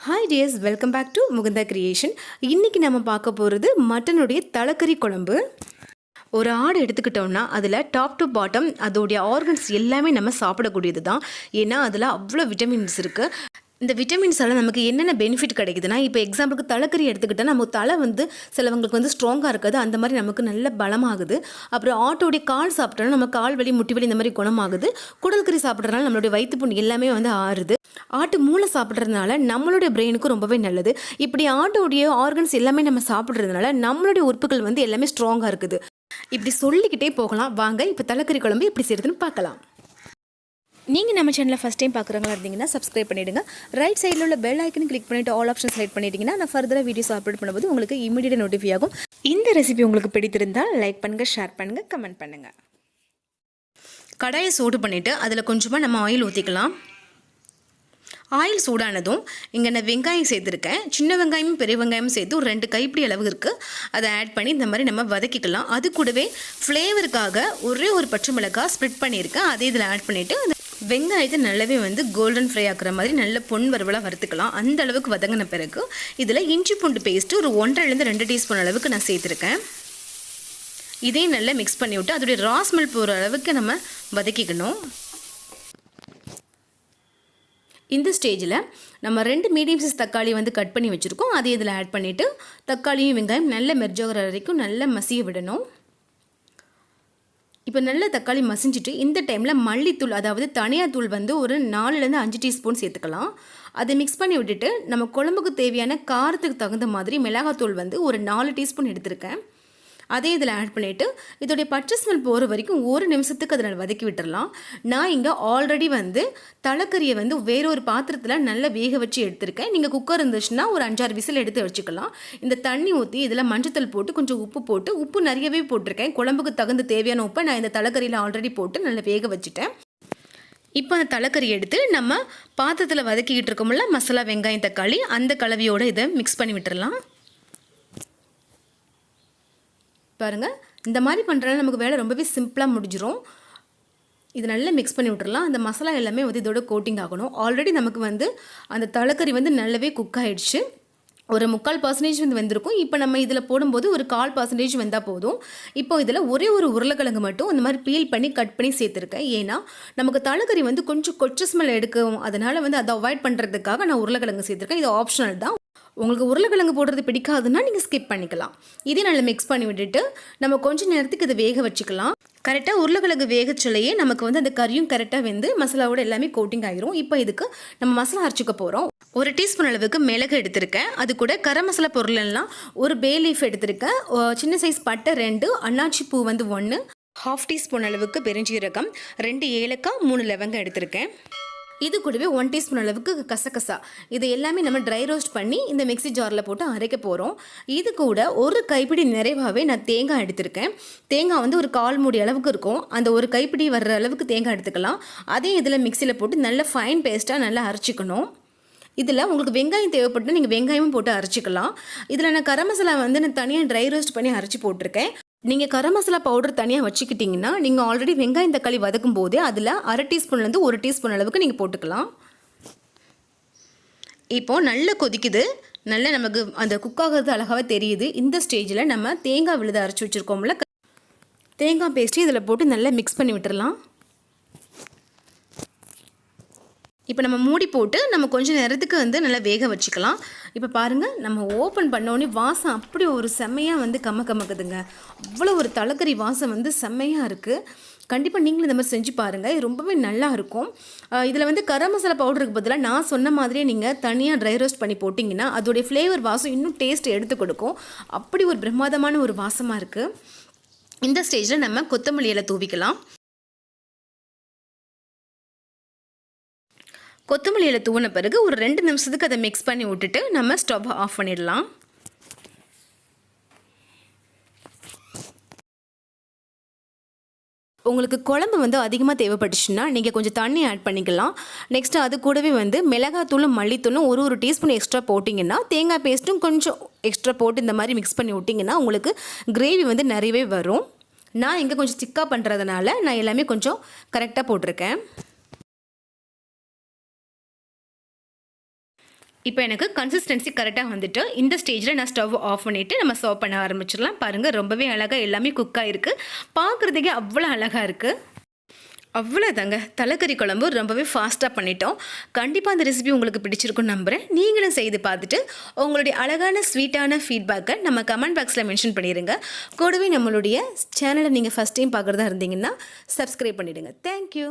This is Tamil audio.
Hi dears, welcome back to Mukunda creation. இன்றைக்கி நம்ம பார்க்க போகிறது மட்டனுடைய தலைக்கறி குழம்பு. ஒரு ஆடு எடுத்துக்கிட்டோம்னா அதில் டாப் டு பாட்டம் அதோடைய ஆர்கன்ஸ் எல்லாமே நம்ம சாப்பிடக்கூடியது தான். ஏன்னா அதில் அவ்வளோ விட்டமின்ஸ் இருக்குது. இந்த விட்டமின்ஸால் நமக்கு என்னென்ன பெனிஃபிட் கிடைக்குதுன்னா, இப்போ எக்ஸாம்பிளுக்கு தலைக்கறி எடுத்துக்கிட்டால் நம்ம தலை சிலவங்களுக்கு ஸ்ட்ராங்காக இருக்காது, அந்த மாதிரி நமக்கு நல்ல பலமாகுது. அப்புறம் ஆட்டோடைய கால் சாப்பிட்டோன்னா நம்ம கால் வலி முட்டி வலி இந்த மாதிரி குணமாகுது. குடல் கறி சாப்பிட்றதுனால நம்மளுடைய வயிற்று புண் எல்லாமே ஆறுது. ஆட்டு மூளை சாப்பிட்றதுனால நம்மளுடைய பிரெயினுக்கும் ரொம்பவே நல்லது. இப்படி ஆட்டோடைய ஆர்கன்ஸ் எல்லாமே நம்ம சாப்பிட்றதுனால நம்மளுடைய உறுப்புகள் எல்லாமே ஸ்ட்ராங்காக இருக்குது. இப்படி சொல்லிக்கிட்டே போகலாம். வாங்க இப்போ தலைக்கறி குழம்பு எப்படி செய்யறதுன்னு பார்க்கலாம். நீங்கள் நம்ம சேனலில் ஃபஸ்ட் டைம் பார்க்குறவங்களா இருந்தீங்கன்னா சப்ஸ்கிரைப் பண்ணிவிடுங்க. ரைட் சைடில் உள்ள பெல் ஐக்கன் கிளிக் பண்ணிவிட்டு ஆல் ஆப்ஷன் செலக்ட் பண்ணிட்டீங்கன்னா நான் ஃபர்தராக வீடியோஸ் அப்லோட் பண்ணும்போது உங்களுக்கு இமீடியட்டாக நோட்டிஃபை ஆகும். இந்த ரெசிபி உங்களுக்கு பிடித்திருந்தால் லைக் பண்ணுங்கள், ஷேர் பண்ணுங்கள், கமெண்ட் பண்ணுங்கள். கடாயை சூடு பண்ணிவிட்டு அதில் கொஞ்சமாக நம்ம ஆயில் ஊற்றிக்கலாம். ஆயில் சூடானதும் இங்கே நான் வெங்காயம் சேர்த்துருக்கேன். சின்ன வெங்காயமும் பெரிய வெங்காயமும் சேர்த்து ஒரு 2 கைப்பிடி அளவு இருக்குது. அதை ஆட் பண்ணி இந்த மாதிரி நம்ம வதக்கிக்கலாம். அது கூடவே ஃப்ளேவருக்காக ஒரே ஒரு பச்சை மிளகாய் ஸ்ப்ளிட் பண்ணியிருக்கேன். அதே இதில் ஆட் பண்ணிவிட்டு அந்த வெங்காயத்தை நல்லாவே கோல்டன் ஃப்ரை ஆக்குற மாதிரி நல்ல பொன் வறுவலாக வறுத்துக்கலாம். அந்த அளவுக்கு வதங்கின பிறகு இதில் இஞ்சி பூண்டு பேஸ்ட்டு ஒரு 1.5 2 டீஸ்பூன் அளவுக்கு நான் சேர்த்துருக்கேன். இதையும் நல்லா மிக்ஸ் பண்ணி விட்டு அதோடைய ரா ஸ்மெல் போகிற அளவுக்கு நம்ம வதக்கிக்கணும். இந்த ஸ்டேஜில் நம்ம 2 மீடியம் சைஸ் தக்காளி கட் பண்ணி வச்சுருக்கோம். அதை இதில் ஆட் பண்ணிவிட்டு தக்காளியும் வெங்காயம் நல்ல மெர்ஜாகிற வரைக்கும் நல்லா மசிய விடணும். இப்போ நல்ல தக்காளி மசிஞ்சிட்டு இந்த டைமில் மல்லித்தூள், அதாவது தனியாத்தூள் ஒரு 4 5 டீஸ்பூன் சேர்த்துக்கலாம். அதை மிக்ஸ் பண்ணி விட்டுட்டு நம்ம குழம்புக்கு தேவையான காரத்துக்கு தகுந்த மாதிரி மிளகாத்தூள் ஒரு 4 டீஸ்பூன் எடுத்திருக்கேன். அதே இதில் ஆட் பண்ணிவிட்டு இதோடைய பச்சை ஸ்மெல் போகிற வரைக்கும் 1 நிமிஷத்துக்கு அதை வதக்கி விட்டுடலாம். நான் இங்கே ஆல்ரெடி தலைக்கறியை வேறொரு பாத்திரத்தில் நல்லா வேக வச்சு எடுத்திருக்கேன். நீங்கள் குக்கர் இருந்துச்சுன்னா ஒரு 5-6 விசில் எடுத்து வச்சுக்கலாம். இந்த தண்ணி ஊற்றி இதில் மஞ்சத்தூள் போட்டு கொஞ்சம் உப்பு போட்டு, உப்பு நிறையவே போட்டிருக்கேன். குழம்புக்கு தகுந்த தேவையான உப்பை நான் இந்த தலைக்கறியில் ஆல்ரெடி போட்டு நல்லா வேக வச்சுட்டேன். இப்போ அந்த தலைக்கறி எடுத்து நம்ம பாத்திரத்தில் வதக்கிக்கிட்டு இருக்கோம்ல மசாலா, வெங்காயம், தக்காளி, அந்த கலவையோடு இதை மிக்ஸ் பண்ணி விட்டுடலாம். பாருங்கள், இந்த மாதிரி பண்ணுறதுனால நமக்கு வேலை ரொம்பவே சிம்பிளாக முடிஞ்சிடும். இது நல்லா மிக்ஸ் பண்ணி விட்டுறலாம். அந்த மசாலா எல்லாமே இதோட கோட்டிங் ஆகணும். ஆல்ரெடி நமக்கு அந்த தலைக்கறி நல்லாவே குக் ஆகிடுச்சு. ஒரு 3/4% வெந்திருக்கும். இப்போ நம்ம இதில் போடும்போது ஒரு 1/4% வெந்தால் போதும். இப்போ இதில் ஒரே ஒரு உருளைக்கிழங்கு மட்டும் அந்த மாதிரி பீல் பண்ணி கட் பண்ணி சேர்த்துருக்கேன். ஏன்னா நமக்கு தலைக்கறி கொஞ்சம் கொச்ச ஸ்மெல் எடுக்கும். அதனால் அதை அவாய்ட் பண்ணுறதுக்காக நான் உருளைக்கிழங்கு சேர்த்துருக்கேன். இது ஆப்ஷனல் தான். உங்களுக்கு உருளைக்கிழங்கு போடுறது பிடிக்காதுன்னா நீங்கள் ஸ்கிப் பண்ணிக்கலாம். இதே நல்லா மிக்ஸ் பண்ணி விட்டுட்டு நம்ம கொஞ்சம் நேரத்துக்கு இதை வேக வச்சுக்கலாம். கரெக்டாக உருளைக்கிழங்கு வேகச்சலையே நமக்கு அந்த கறியும் கரெக்டாக மசாலாவோட எல்லாமே கோட்டிங் ஆகிரும். இப்போ இதுக்கு நம்ம மசாலா அரைச்சிக்க போகிறோம். 1 டீஸ்பூன் அளவுக்கு மிளகு எடுத்திருக்கேன். அது கூட கரம் மசாலா பொருள் எல்லாம் ஒரு பே லீஃப் எடுத்திருக்கேன். சின்ன சைஸ் பட்டை 2, அன்னாச்சி பூ 1, 1/2 டீஸ்பூன் அளவுக்கு பெருஞ்சீரகம், 2 ஏலக்காய், 3 லவங்கம் எடுத்திருக்கேன். இது கூடவே 1 டீஸ்பூன் அளவுக்கு கசகசா, இது எல்லாமே நம்ம ட்ரை ரோஸ்ட் பண்ணி இந்த மிக்ஸி ஜாரில் போட்டு அரைக்க போகிறோம். இது கூட ஒரு கைப்பிடி நிறைவாகவே நான் தேங்காய் எடுத்திருக்கேன். தேங்காய் ஒரு 1/4 மூடி அளவுக்கு இருக்கும். அந்த ஒரு கைப்பிடி வர்ற அளவுக்கு தேங்காய் எடுத்துக்கலாம். அதே இதில் மிக்சியில் போட்டு நல்ல ஃபைன் பேஸ்ட்டாக நல்லா அரைச்சிக்கணும். இதில் உங்களுக்கு வெங்காயம் தேவைப்பட்டு நீங்கள் வெங்காயமும் போட்டு அரைச்சிக்கலாம். இதில் நான் கரம் மசாலா நான் தனியாக ட்ரை ரோஸ்ட் பண்ணி அரைச்சி போட்டிருக்கேன். நீங்கள் கரம் மசாலா பவுடர் தனியாக வச்சுக்கிட்டிங்கன்னா நீங்கள் ஆல்ரெடி வெங்காயம் தக்காளி வதக்கும் போதே அதில் 1/2 டீஸ்பூன்லேருந்து 1 டீஸ்பூன் அளவுக்கு நீங்கள் போட்டுக்கலாம். இப்போது நல்லா கொதிக்குது. நல்லா நமக்கு அந்த குக் ஆகிறது அழகாகவே தெரியுது. இந்த ஸ்டேஜில் நம்ம தேங்காய் விழுத அரைச்சி வச்சுருக்கோம்ல, தேங்காய் பேஸ்ட்டு இதில் போட்டு நல்லா மிக்ஸ் பண்ணி விட்டுடலாம். இப்போ நம்ம மூடி போட்டு நம்ம கொஞ்சம் நேரத்துக்கு நல்லா வேக வச்சுக்கலாம். இப்போ பாருங்கள், நம்ம ஓப்பன் பண்ணோடனே வாசம் அப்படி ஒரு செம்மையாக கமக்குதுங்க. அவ்வளோ ஒரு தலைக்கறி வாசம் செம்மையாக இருக்குது. கண்டிப்பாக நீங்களும் இந்த மாதிரி செஞ்சு பாருங்கள். இது ரொம்பவே நல்லா இருக்கும். இதில் கரம் மசாலா பவுடருக்கு பதிலாக நான் சொன்ன மாதிரியே நீங்கள் தனியாக ட்ரை ரோஸ்ட் பண்ணி போட்டிங்கன்னா அதோடைய ஃப்ளேவர் வாசம் இன்னும் டேஸ்ட் எடுத்து கொடுக்கும். அப்படி ஒரு பிரமாதமான ஒரு வாசமாக இருக்குது. இந்த ஸ்டேஜில் நம்ம கொத்தமல்லி இலை தூவிக்கலாம். கொத்தமல்லி இலை தூவின பிறகு ஒரு 2 நிமிஷத்துக்கு அதை மிக்ஸ் பண்ணி விட்டுட்டு நம்ம ஸ்டவ் ஆஃப் பண்ணிடலாம். உங்களுக்கு குழம்பு அதிகமாக தேவைப்பட்டுச்சுன்னா நீங்கள் கொஞ்சம் தண்ணி ஆட் பண்ணிக்கலாம். நெக்ஸ்ட்டு அது கூடவே மிளகாத்தூளும் மல்லித்தூளும் ஒரு டீஸ்பூன் எக்ஸ்ட்ரா போட்டிங்கன்னா, தேங்காய் பேஸ்ட்டும் கொஞ்சம் எக்ஸ்ட்ரா போட்டு இந்த மாதிரி மிக்ஸ் பண்ணி விட்டிங்கன்னா உங்களுக்கு கிரேவி நிறையவே வரும். நான் இங்கே கொஞ்சம் திக்காக பண்ணுறதுனால நான் எல்லாமே கொஞ்சம் கரெக்டாக போட்டிருக்கேன். இப்போ எனக்கு கன்சிஸ்டன்சி கரெக்டாக வந்துட்டு இந்த ஸ்டேஜில் நான் ஸ்டவ் ஆஃப் பண்ணிவிட்டு நம்ம சர்வ் பண்ண ஆரம்பிச்சிடலாம். பாருங்கள் ரொம்பவே அழகாக எல்லாமே குக்காக இருக்குது. பார்க்குறதுக்கே அவ்வளோ அழகாக இருக்குது. அவ்வளோதாங்க, தலைக்கறி குழம்பு ரொம்பவே ஃபாஸ்ட்டாக பண்ணிட்டோம். கண்டிப்பாக அந்த ரெசிபி உங்களுக்கு பிடிச்சிருக்குன்னு நம்புகிறேன். நீங்களும் செய்து பார்த்துட்டு உங்களுடைய அழகான ஸ்வீட்டான ஃபீட்பேக்கை நம்ம கமெண்ட் பாக்ஸில் மென்ஷன் பண்ணிடுங்க. கூடவே நம்மளுடைய சேனலை நீங்கள் ஃபஸ்ட் டைம் பார்க்குறதா இருந்தீங்கன்னா சப்ஸ்கிரைப் பண்ணிவிடுங்க. தேங்க்யூ.